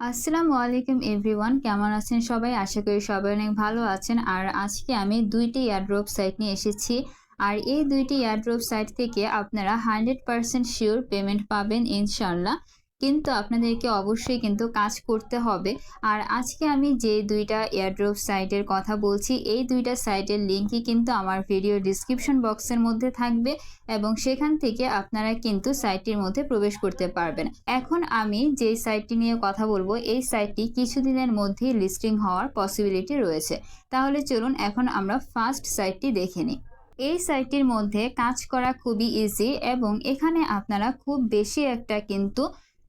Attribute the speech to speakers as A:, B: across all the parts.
A: আসসালামু আলাইকুম এভরিওয়ান, কেমন আছেন সবাই? আশা করি সবাই অনেক ভালো আছেন। আর আজকে আমি ২টি এয়ারড্রপ সাইট নিয়ে এসেছি। আর এই ২টি এয়ারড্রপ সাইট থেকে আপনারা 100% সিওর পেমেন্ট পাবেন ইনশাআল্লাহ। কিন্তু আপনাদেরকে অবশ্যই কিন্তু কাজ করতে হবে। আর আজকে আমি যে ২টা এয়ারড্রপ সাইটের কথা বলছি, এই ২টা সাইটের লিঙ্কই কিন্তু আমার ভিডিও ডিসক্রিপশন বক্সের মধ্যে থাকবে এবং সেখান থেকে আপনারা কিন্তু সাইটটির মধ্যে প্রবেশ করতে পারবেন। এখন আমি যেই সাইটটি নিয়ে কথা বলবো, এই সাইটটি কিছুদিনের মধ্যেই লিস্টিং হওয়ার পসিবিলিটি রয়েছে। তাহলে চলুন এখন আমরা ফার্স্ট সাইটটি দেখে নিই। এই সাইটটির মধ্যে কাজ করা খুবই ইজি এবং এখানে আপনারা খুব বেশি একটা কিন্তু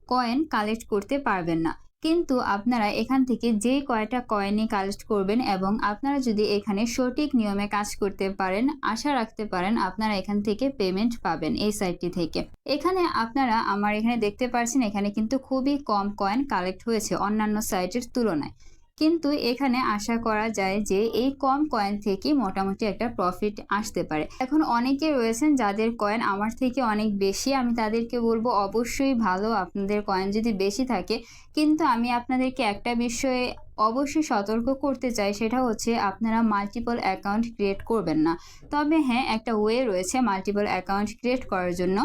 A: কয়েন কালেক্ট করতে পারবেন না। কিন্তু আপনারা এখান থেকে যেই কয়টা কয়েনই কালেক্ট করবেন এবং আপনারা যদি এখানে সঠিক নিয়মে কাজ করতে পারেন, আশা রাখতে পারেন আপনারা এখান থেকে পেমেন্ট পাবেন এই সাইটটি থেকে। এখানে আপনারা আমার এখানে দেখতে পাচ্ছেন, এখানে কিন্তু খুবই কম কয়েন কালেক্ট হয়েছে অন্যান্য সাইটের তুলনায়। কিন্তু এখানে আশা করা যায় যে এই কম কয়েন থেকে মোটামুটি একটা প্রফিট আসতে পারে। এখন অনেকে রয়েছেন যাদের কয়েন আমার থেকে অনেক বেশি, আমি তাদেরকে বলবো অবশ্যই ভালো আপনাদের কয়েন যদি বেশি থাকে। কিন্তু আমি আপনাদেরকে একটা বিষয়ে অবশ্যই সতর্ক করতে চাই, সেটা হচ্ছে আপনারা মাল্টিপল অ্যাকাউন্ট ক্রিয়েট করবেন না। তবে হ্যাঁ, একটা ওয়ে রয়েছে মাল্টিপল অ্যাকাউন্ট ক্রিয়েট করার জন্য।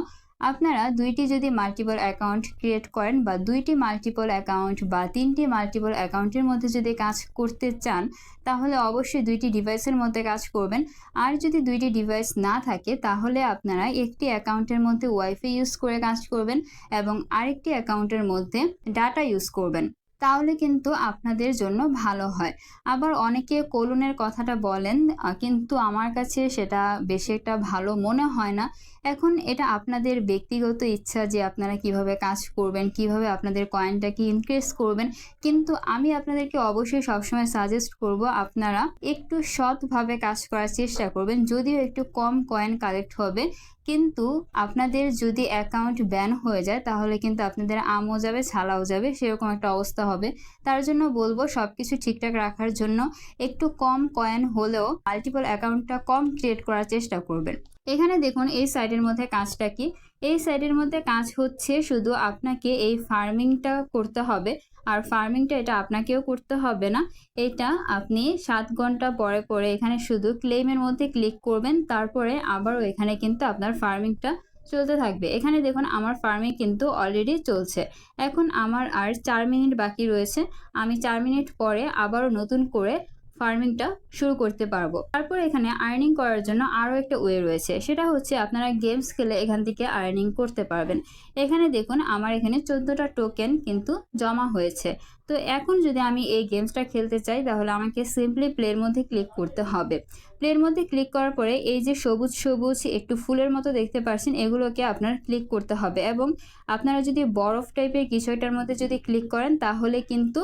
A: আপনারা ২টি যদি মাল্টিপল অ্যাকাউন্ট ক্রিয়েট করেন বা ২টি মাল্টিপল অ্যাকাউন্ট বা ৩টি মাল্টিপল অ্যাকাউন্টের মধ্যে যদি কাজ করতে চান, তাহলে অবশ্যই ২টি ডিভাইসের মধ্যে কাজ করবেন। আর যদি ২টি ডিভাইস না থাকে, তাহলে আপনারা একটি অ্যাকাউন্টের মধ্যে ওয়াইফাই ইউজ করে কাজ করবেন এবং আরেকটি অ্যাকাউন্টের মধ্যে ডাটা ইউজ করবেন। তাহলে কিন্তু আপনাদের জন্য ভালো হয়। আবার অনেকে কোলনের কথাটা বলেন, কিন্তু আমার কাছে সেটা বেশি একটা ভালো মনে হয় না। এখন এটা আপনাদের ব্যক্তিগত ইচ্ছা যে আপনারা কিভাবে কাজ করবেন, কিভাবে আপনাদের কয়েনটাকে ইনক্রিজ করবেন। কিন্তু আমি আপনাদেরকে অবশ্যই সবসময় সাজেস্ট করব আপনারা একটু সৎভাবে কাজ করার চেষ্টা করবেন। যদিও একটু কম কয়েন কালেক্ট হবে, কিন্তু আপনাদের যদি অ্যাকাউন্ট ব্যান হয়ে যায় তাহলে কিন্তু আপনাদের আমও যাবে ছালাও যাবে, সেরকম একটা অবস্থা হবে। তার জন্য বলবো সবকিছু ঠিকঠাক রাখার জন্য একটু কম কয়েন হলেও মাল্টিপল অ্যাকাউন্টটা কম ক্রিয়েট করার চেষ্টা করবেন। এখানে দেখুন এই সাইটের মধ্যে কাজটা কি। এই সাইটের মধ্যে কাজ হচ্ছে শুধু আপনাকে এই ফার্মিংটা করতে হবে। আর ফার্মিংটা এটা আপনাকেও করতে হবে না, এটা আপনি 7 ঘন্টা পরে পরে এখানে শুধু ক্লেমের মধ্যে ক্লিক করবেন, তারপরে আবারও এখানে কিন্তু আপনার ফার্মিংটা চলতে থাকবে। এখানে দেখুন আমার ফার্মিং কিন্তু অলরেডি চলছে। এখন আমার আর 4 মিনিট বাকি রয়েছে। আমি 4 মিনিট পরে আবারও নতুন করে ফার্মিংটা শুরু করতে পারবো। তারপর এখানে আর্নিং করার জন্য আরও একটা ওয়ে রয়েছে, সেটা হচ্ছে আপনারা গেমস খেলে এখান থেকে আর্নিং করতে পারবেন। এখানে দেখুন আমার এখানে 14টা টোকেন কিন্তু জমা হয়েছে। তো এখন যদি আমি এই গেমসটা খেলতে চাই, তাহলে আমাকে সিম্পলি প্লের মধ্যে ক্লিক করতে হবে। প্লের মধ্যে ক্লিক করার পরে এই যে সবুজ সবুজ একটু ফুলের মতো দেখতে পাচ্ছেন, এগুলোকে আপনার ক্লিক করতে হবে। এবং আপনারা যদি বরফ টাইপের কিছুটার মধ্যে যদি ক্লিক করেন, তাহলে কিন্তু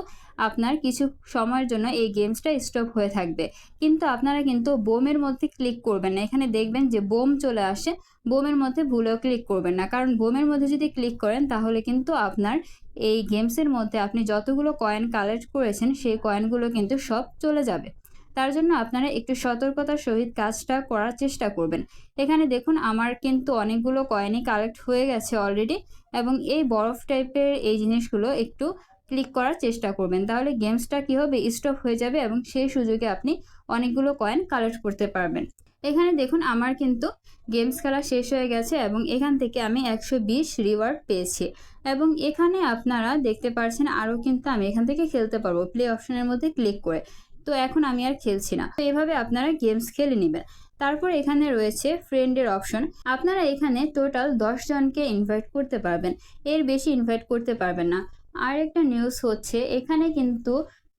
A: আপনার কিছু সময়ের জন্য এই গেমসটা স্টপ হয়ে থাকবে। কিন্তু আপনারা কিন্তু বোমের মধ্যে ক্লিক করবেন না। এখানে দেখবেন যে বোম চলে আসে, বোমের মধ্যে ভুলেও ক্লিক করবেন না, কারণ বোমের মধ্যে যদি ক্লিক করেন তাহলে কিন্তু আপনার এই গেমসের মধ্যে আপনি যতগুলো কয়েন কালেক্ট করেছেন সেই কয়েনগুলো কিন্তু সব চলে যাবে। তার জন্য আপনারা একটু সতর্কতার সহিত কাজটা করার চেষ্টা করবেন। এখানে দেখুন আমার কিন্তু অনেকগুলো কয়েনই কালেক্ট হয়ে গেছে অলরেডি। এবং এই বরফ টাইপের এই জিনিসগুলো একটু ক্লিক করার চেষ্টা করবেন, তাহলে গেমসটা কী হবে, স্টপ হয়ে যাবে এবং সেই সুযোগে আপনি অনেকগুলো কয়েন কালেক্ট করতে পারবেন। এখানে দেখুন আমার কিন্তু গেমস খেলা শেষ হয়ে গেছে এবং এখান থেকে আমি 120 রিওয়ার্ড পেয়েছি। এবং এখানে আপনারা দেখতে পাচ্ছেন আরও কিন্তু আমি এখান থেকে খেলতে পারবো প্লে অপশনের মধ্যে ক্লিক করে। তো এখন আমি আর খেলছি না। তো এভাবে আপনারা গেমস খেলে নেবেন। তারপর এখানে রয়েছে ফ্রেন্ডের অপশন। আপনারা এখানে টোটাল 10 জনকে ইনভাইট করতে পারবেন, এর বেশি ইনভাইট করতে পারবেন না। আর একটা নিউজ হচ্ছে, এখানে কিন্তু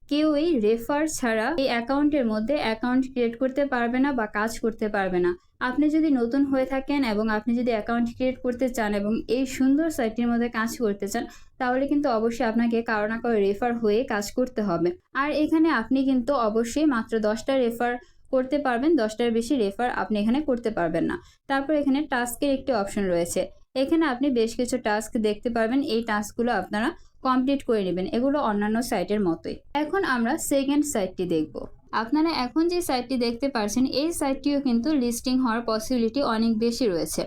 A: কেউই রেফার ছাড়া এই অ্যাকাউন্টের মধ্যে অ্যাকাউন্ট ক্রিয়েট করতে পারবে না বা কাজ করতে পারবে না। আপনি যদি নতুন হয়ে থাকেন এবং আপনি যদি অ্যাকাউন্ট ক্রিয়েট করতে চান এবং এই সুন্দর সাইটটির মধ্যে কাজ করতে চান, তাহলে কিন্তু অবশ্যই আপনাকে কারো না কারো রেফার হয়ে কাজ করতে হবে। আর এখানে আপনি কিন্তু অবশ্যই মাত্র 10টা রেফার করতে পারবেন, 10টার বেশি রেফার আপনি এখানে করতে পারবেন না। তারপর এখানে টাস্কের একটি অপশন রয়েছে। এখানে আপনি বেশ কিছু টাস্ক দেখতে পারবেন, এই টাস্কগুলো আপনারা কমপ্লিট করে নেবেন, এগুলো অন্যান্য সাইটের মতোই। এখন আমরা সেকেন্ড সাইটটি দেখব। আপনারা এখন যে সাইটটি দেখতে পাচ্ছেন, এই সাইটটিও কিন্তু লিস্টিং হওয়ার পসিবিলিটি অনেক বেশি রয়েছে।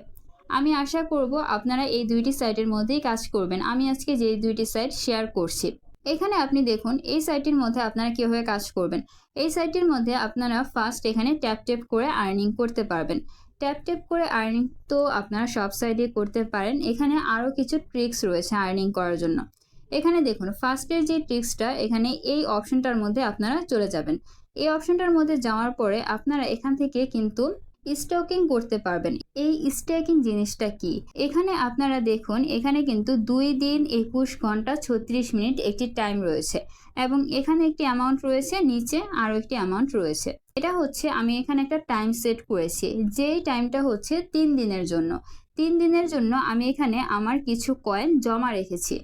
A: আমি আশা করব আপনারা এই 2টি সাইটের মধ্যেই কাজ করবেন। আমি আজকে যে 2টি সাইট শেয়ার করছি, এখানে আপনি দেখুন এই সাইটটির মধ্যে আপনারা কিভাবে কাজ করবেন। এই সাইটটির মধ্যে আপনারা ফার্স্ট এখানে ট্যাপ ট্যাপ করে আর্নিং করতে পারবেন। ট্যাপ ট্যাপ করে আর্নিং তো আপনারা সব সাইডে করতে পারেন। এখানে আরও কিছু ট্রিক্স রয়েছে আর্নিং করার জন্য। এখানে দেখুন ফার্স্টের যে ট্রিক্সটা, এখানে এই অপশনটার মধ্যে আপনারা চলে যাবেন। এই অপশনটার মধ্যে যাওয়ার পরে আপনারা এখান থেকে কিন্তু স্টকিং করতে পারবেন। এই স্ট্যাকিং জিনিসটা কি? এখানে আপনারা দেখুন এখানে কিন্তু 2 দিন 21 ঘন্টা 36 মিনিট একটি টাইম রয়েছে এবং এখানে একটি অ্যামাউন্ট রয়েছে, নিচে আরও একটি অ্যামাউন্ট রয়েছে। এটা হচ্ছে আমি এখানে একটা টাইম সেট করেছি, যেই টাইমটা হচ্ছে 3 দিনের জন্য। 3 দিনের জন্য আমি এখানে আমার কিছু কয়েন জমা রেখেছি।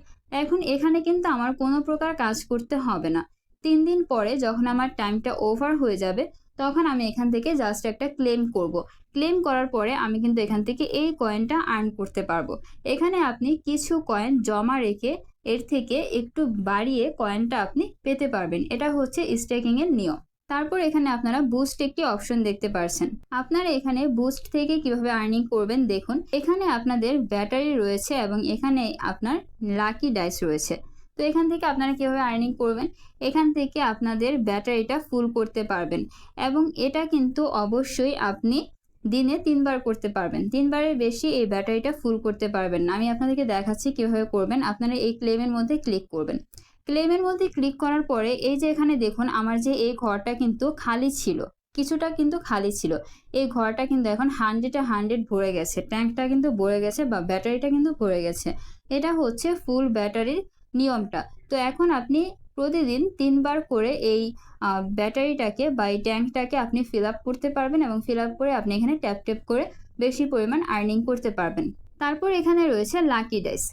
A: এখন এখানে কিন্তু আমার কোনো প্রকার কাজ করতে হবে না। 3 দিন পরে যখন আমার টাইমটা ওভার হয়ে যাবে তখন আমি এখান থেকে জাস্ট একটা ক্লেম করব। ক্লেম করার পরে আমি কিন্তু এখান থেকে এই কয়েনটা আর্ন করতে পারবো। এখানে আপনি কিছু কয়েন জমা রেখে এর থেকে একটু বাড়িয়ে কয়েনটা আপনি পেতে পারবেন। এটা হচ্ছে স্টেকিং এর নিয়ম। তারপর এখানে আপনারা বুস্ট একটি অপশন দেখতে পাচ্ছেন। আপনারা এখানে বুস্ট থেকে কিভাবে আর্নিং করবেন দেখুন। এখানে আপনাদের ব্যাটারি রয়েছে এবং এখানে আপনার লাকি ডাইস রয়েছে। তো এখান থেকে আপনারা কিভাবে আর্নিং করবেন, এখান থেকে আপনাদের ব্যাটারিটা ফুল করতে পারবেন এবং এটা কিন্তু অবশ্যই আপনি দিনে 3 বার করতে পারবেন। 3 বারের বেশি এই ব্যাটারিটা ফুল করতে পারবেন না। আমি আপনাদেরকে দেখাচ্ছি কিভাবে করবেন। আপনারা এই ক্লেমের মধ্যে ক্লিক করবেন। ক্লেমের মধ্যে ক্লিক করার পরে এই যে এখানে দেখুন আমার যে এই ঘরটা কিন্তু খালি ছিল, কিছুটা কিন্তু খালি ছিল। এই ঘরটা কিন্তু এখন 100 ভরে গেছে, ট্যাঙ্কটা কিন্তু ভরে গেছে বা ব্যাটারিটা কিন্তু ভরে গেছে। এটা হচ্ছে ফুল ব্যাটারির নিয়মটা। তো এখন আপনি প্রতিদিন 3 বার করে এই ব্যাটারিটাকে বা এই ট্যাঙ্কটাকে আপনি ফিল আপ করতে পারবেন এবং ফিল আপ করে আপনি এখানে ট্যাপ ট্যাপ করে বেশি পরিমাণ আর্নিং করতে পারবেন। তারপর এখানে রয়েছে লাকি ডাইস।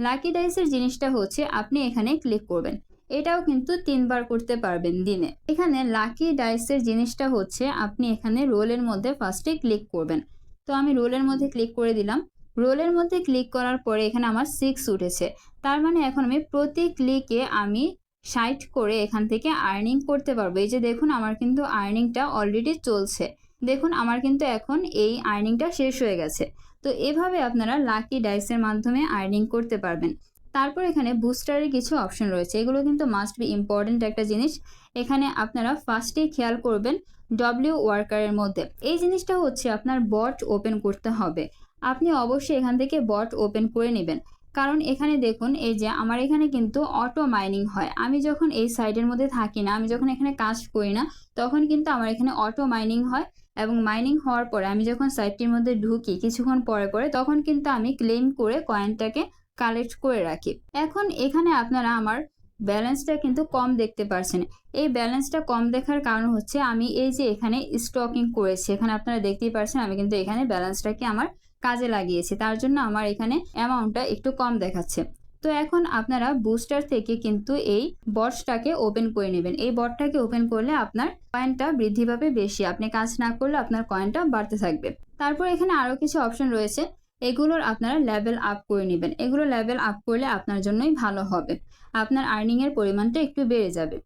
A: লাকি ডাইসের জিনিসটা হচ্ছে আপনি এখানে ক্লিক করবেন। এটাও কিন্তু 3 বার করতে পারবেন দিনে। এখানে লাকি ডাইসের জিনিসটা হচ্ছে আপনি এখানে রোলের মধ্যে ফার্স্টে ক্লিক করবেন। তো আমি রোলের মধ্যে ক্লিক করে দিলাম। রোলের মধ্যে ক্লিক করার পরে এখানে আমার 6 উঠেছে। তার মানে এখন আমি প্রতি ক্লিকে আমি 60 করে এখান থেকে আর্নিং করতে পারবো। এই যে দেখুন আমার কিন্তু আর্নিংটা অলরেডি চলছে। দেখুন আমার কিন্তু এখন এই আর্নিংটা শেষ হয়ে গেছে। তো এভাবে আপনারা লাকি ডাইসের মাধ্যমে আর্নিং করতে পারবেন। তারপর এখানে বুস্টারের কিছু অপশন রয়েছে, এগুলো কিন্তু মাস্ট বি ইম্পর্টেন্ট একটা জিনিস। এখানে আপনারা ফার্স্টেই খেয়াল করবেন ডব্লিউ ওয়ার্কারের মধ্যে এই জিনিসটা হচ্ছে আপনার বট ওপেন করতে হবে। আপনি অবশ্যই এখান থেকে বট ওপেন করে নেবেন, কারণ এখানে দেখুন এই যে আমার এখানে কিন্তু অটো মাইনিং হয়। আমি যখন এই সাইডের মধ্যে থাকি না, আমি যখন এখানে কাজ করি না, তখন কিন্তু আমার এখানে অটো মাইনিং হয় এবং মাইনিং হওয়ার পরে আমি যখন সাইটটির মধ্যে ঢুকি কিছুক্ষণ পরে পরে তখন কিন্তু আমি ক্লেম করে কয়েনটাকে কালেক্ট করে রাখি। এখন এখানে আপনারা আমার ব্যালেন্সটা কিন্তু কম দেখতে পারছেন। এই ব্যালেন্সটা কম দেখার কারণ হচ্ছে আমি এই যে এখানে স্টকিং করেছি, এখানে আপনারা দেখতেই পাচ্ছেন আমি কিন্তু এখানে ব্যালেন্সটাকে আমার কাজে লাগিয়েছি, তার জন্য আমার এখানে অ্যামাউন্টটা একটু কম দেখাচ্ছে। তো এখন আপনারা বুস্টার থেকে কিন্তু এই বটটাকে ওপেন করে নেবেন। এই বটটাকে ওপেন করলে আপনার কয়েনটা বৃদ্ধি পাবে বেশি, আপনি কাজ না করলে আপনার কয়েনটা বাড়তে থাকবে। তারপর এখানে আরও কিছু অপশন রয়েছে, এগুলোর আপনারা লেভেল আপ করে নেবেন। এগুলো লেভেল আপ করলে আপনার জন্যই ভালো হবে, আপনার আর্নিংয়ের পরিমাণটা একটু বেড়ে যাবে।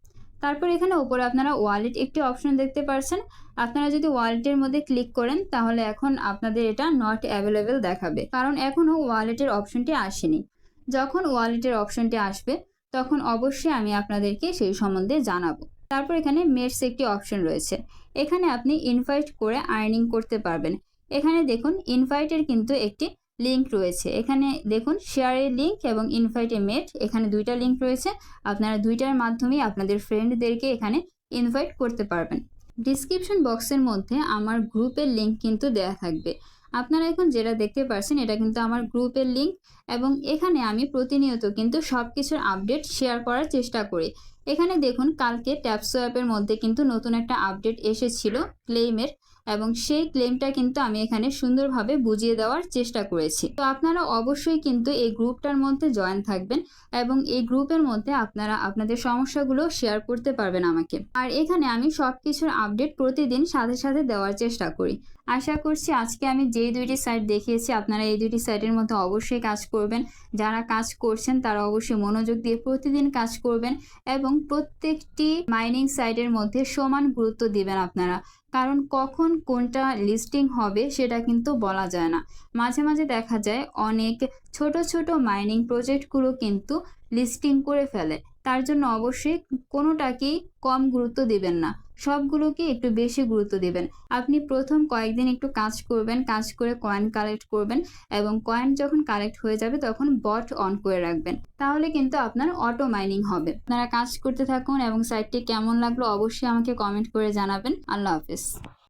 A: তারপর এখানে উপরে আপনারা ওয়ালেট একটি অপশন দেখতে পাচ্ছেন। আপনারা যদি ওয়ালেটের মধ্যে ক্লিক করেন তাহলে এখন আপনাদের এটা নট অ্যাভেলেবেল দেখাবে, কারণ এখনও ওয়ালেটের অপশনটি আসেনি। যখন ওয়ালেটের অপশনটি আসবে তখন অবশ্যই আমি আপনাদেরকে সেই সম্বন্ধে জানাবো। তারপর এখানে মেটস একটি অপশন রয়েছে, এখানে আপনি ইনভাইট করে আর্নিং করতে পারবেন। এখানে দেখুন ইনভাইটের কিন্তু একটি লিঙ্ক রয়েছে, এখানে দেখুন শেয়ারের লিঙ্ক এবং ইনভাইটে মেট, এখানে দুইটা লিঙ্ক রয়েছে। আপনারা দুইটার মাধ্যমেই আপনাদের ফ্রেন্ডদেরকে এখানে ইনভাইট করতে পারবেন। ডিসক্রিপশন বক্সের মধ্যে আমার গ্রুপের লিঙ্ক কিন্তু দেয়া থাকবে। আপনারা এখন যেটা দেখতে পাচ্ছেন এটা কিন্তু আমার গ্রুপের লিঙ্ক এবং এখানে আমি প্রতিনিয়ত কিন্তু সব কিছুর আপডেট শেয়ার করার চেষ্টা করি। এখানে দেখুন কালকে ট্যাপসোয়াপের মধ্যে কিন্তু নতুন একটা আপডেট এসেছিল ক্লেইমের, এবং সেই ক্লেমটা কিন্তু আমি এখানে সুন্দরভাবে বুঝিয়ে দেওয়ার চেষ্টা করেছি। তো আপনারা অবশ্যই কিন্তু এই গ্রুপটার মধ্যে জয়েন থাকবেন এবং এই গ্রুপের মধ্যে আপনারা আপনাদের সমস্যাগুলো শেয়ার করতে পারবেন আমাকে। আর এখানে আমি সব কিছুর আপডেট প্রতিদিন সাথে সাথে দেওয়ার চেষ্টা করি। আশা করছি আজকে আমি যেই দুইটি সাইট দেখিয়েছি আপনারা এই দুইটি সাইটের মধ্যে অবশ্যই কাজ করবেন। যারা কাজ করছেন তারা অবশ্যই মনোযোগ দিয়ে প্রতিদিন কাজ করবেন এবং প্রত্যেকটি মাইনিং সাইটের মধ্যে সমান গুরুত্ব দিবেন আপনারা, কারণ কখন কোনটা লিস্টিং হবে সেটা কিন্তু বলা যায় না। মাঝে মাঝে দেখা যায় অনেক ছোট ছোট মাইনিং প্রজেক্টগুলো কিন্তু লিস্টিং করে ফেলে, তার জন্য অবশ্যই কোনোটাকেই কম গুরুত্ব দিবেন না, সবগুলোকে একটু বেশি গুরুত্ব দিবেন। আপনি প্রথম কয়েকদিন একটু কাজ করবেন, কাজ করে কয়েন কালেক্ট করবেন এবং কয়েন যখন কালেক্ট হয়ে যাবে তখন বট অন করে রাখবেন, তাহলে কিন্তু আপনার অটো মাইনিং হবে। আপনারা কাজ করতে থাকুন এবং সাইটটি কেমন লাগলো অবশ্যই আমাকে কমেন্ট করে জানাবেন। আল্লাহ হাফেজ।